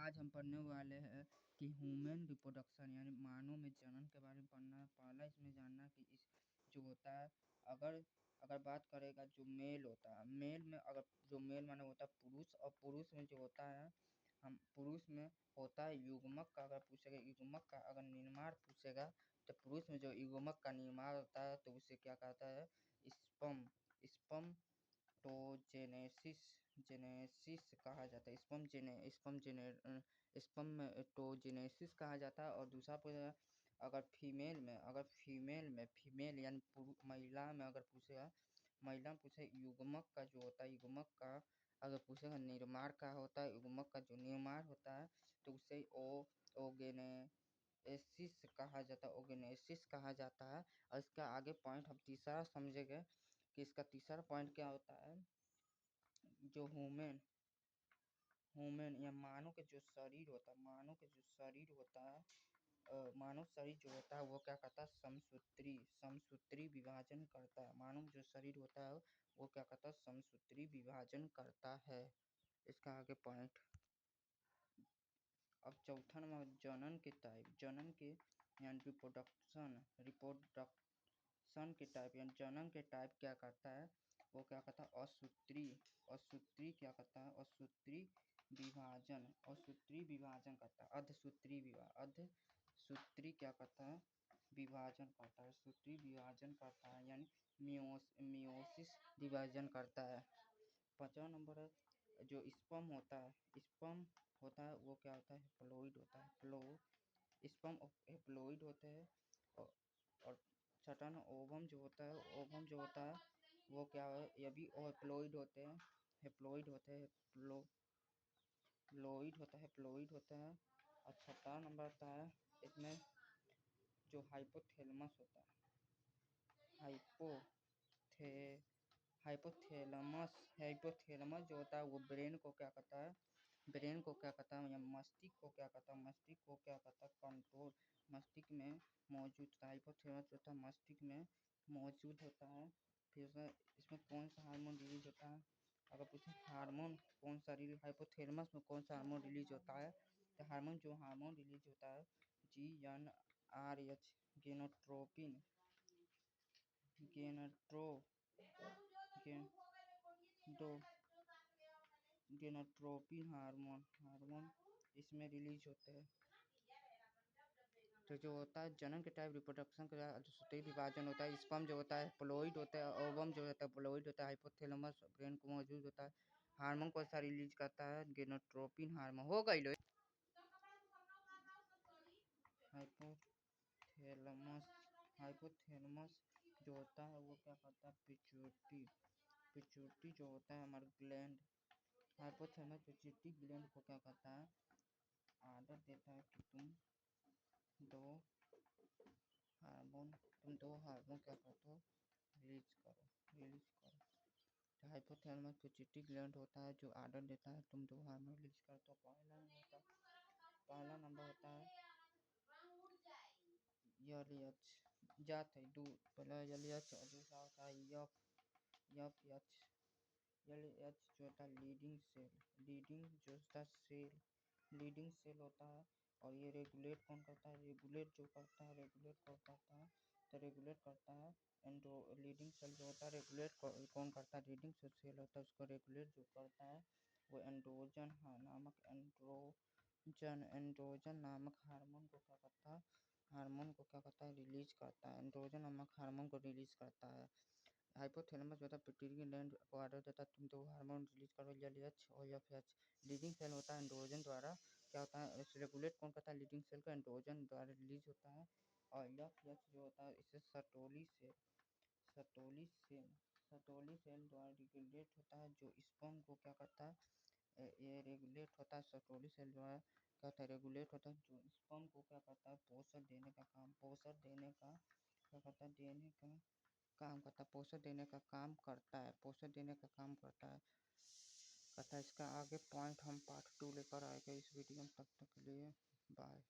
आज हम पढ़ने वाले हैं कि ह्यूमन रिप्रोडक्शन यानी मानव में जनन के बारे में पढ़ना है। पहला इसमें जानना कि इस जो होता है, अगर अगर बात करेगा जो मेल होता है, मेल में अगर जो मेल माने होता है पुरुष, और पुरुष में जो होता है, हम पुरुष में होता है युग्मक का। अगर पूछेगा युग्मक का अगर निर्माण पूछेगा तो पुरुष में जो युग्मक का निर्माण होता है तो उसे क्या कहता है, स्पर्म स्पर्म टोजेनेसिस जेनेसिस कहा जाता है। स्पर्मेटोजेनेसिस कहा जाता है। और दूसरा पूछेगा अगर फीमेल यानी महिला में अगर पूछेगा, महिला में पूछे युग्मक का जो होता है, युग्मक का अगर पूछेगा निर्माण का होता है, युग्मक का जो निर्माण होता है तो उसे ओगेनेसिस कहा जाता है, ओगेनेसिस कहा जाता है। और इसका आगे पॉइंट हम तीसरा समझेंगे कि इसका तीसरा पॉइंट क्या होता है, जो ह्यूमन या मानव के जो शरीर होता है, मानव शरीर जो होता है वो क्या कहता है, समसूत्री विभाजन करता है। मानव जो शरीर होता है वो क्या कहता है, समसूत्री विभाजन करता है। इसका आगे पॉइंट। अब चौथा नंबर जनन के टाइप, जनन के यानी रिप्रोडक्शन के टाइप यानी जनन के टाइप क्या करता है, वो क्या कहता है, असूत्री क्या करता है, असूत्री विभाजन करता है। अर्धसूत्री क्या करता है, विभाजन करता है, सूत्री विभाजन करता है यानी मियोसिस विभाजन करता है। पांचवा नंबर है जो स्पर्म होता है वो क्या होता है, हैप्लॉइड होता है। स्पर्म हैप्लॉइड होते हैं। और छठा नंबर ओवम जो होता है, वो क्या है, ये भी हैप्लॉइड होते हैं, हैप्लॉइड होते हैं। और छठा नंबर आता है इसमें जो हाइपोथैलेमस होता है, हाइपोथैलेमस जो होता है वो ब्रेन को क्या करता है, या मस्तिष्क को क्या करता है, कंट्रोल मस्तिष्क में मौजूद होता है। हाइपोथैलेमस जो होता है मस्तिष्क में मौजूद होता है। फिर इसमें कौन सा हार्मोन रिलीज होता है, अगर पूछे हार्मोन कौन सा हाइपोथैलेमस में कौन सा हार्मोन रिलीज होता है, तो हार्मोन रिलीज होता है GnRH, गेनोट्रोपिन हार्मोन इसमें रिलीज होते हैं। तो जो होता है जनन के टाइप रिप्रोडक्शन का सूत्री विभाजन होता है। स्पर्म जो होता है प्लोइड होता है, ओवम जो होता है प्लोइड होता है, हाइपोथैलेमस ब्रेन को मौजूद होता है। हार्मोन कौन सा रिलीज करता है, गेनोट्रोपिन हार्मोन। हो गई लो हाइपोथैलेमस जो होता है वो क्या करता है, पिट्यूटरी जो होता है हमारा ग्लैंड, हाइपोथैलेमस पिट्यूटरी ग्लैंड को क्या करता है, आर्डर देता है कि तुम दो हार्मोन क्या करते हो, रिलीज करो। तो हाइपोथैलेमस पिट्यूटरी ग्लैंड होता है जो आर्डर देता है तुम दो हार्मोन रिलीज कर। तो पहला नंबर होता है LH, जात है दूर, पहला LH और दूसरा होता है FH। LH जो होता है लीडिंग सेल होता है। और ये रेगुलेट कौन करता है, रेगुलेट करता है लीडिंग सेल जो होता है, रेगुलेट कौन करता है, लीडिंग सेल होता है, उसको रेगुलेट जो करता है वो एंड्रोजन नामक हार्मोन को क्या करता है, रिलीज करता है। एंड्रोजन नामक हार्मोन को रिलीज करता है। हाइपोथैलेमस जो होता है पिट्यूटरी ग्लैंड को आर्डर देता है तुम दो हार्मोन रिलीज करो, LH और FH। लीडिंग सेल होता है एंड्रोजन द्वारा क्या होता है, रेगुलेट कौन करता है, लीडिंग सेल को एंड्रोजन द्वारा रिलीज होता है। और FH जो होता है इसे सटोली सेल द्वारा रेगुलेट होता है, जो स्पर्म को क्या करता है, ये रेगुलेट होता है, सटोली सेल द्वारा क्या होता है, रेगुलेट होता है, जो स्पर्म को क्या करता है, पोषण देने का काम करता है। इसका आगे पॉइंट हम पार्ट 2 लेकर आएंगे इस वीडियो में। तब तक के लिए बाय।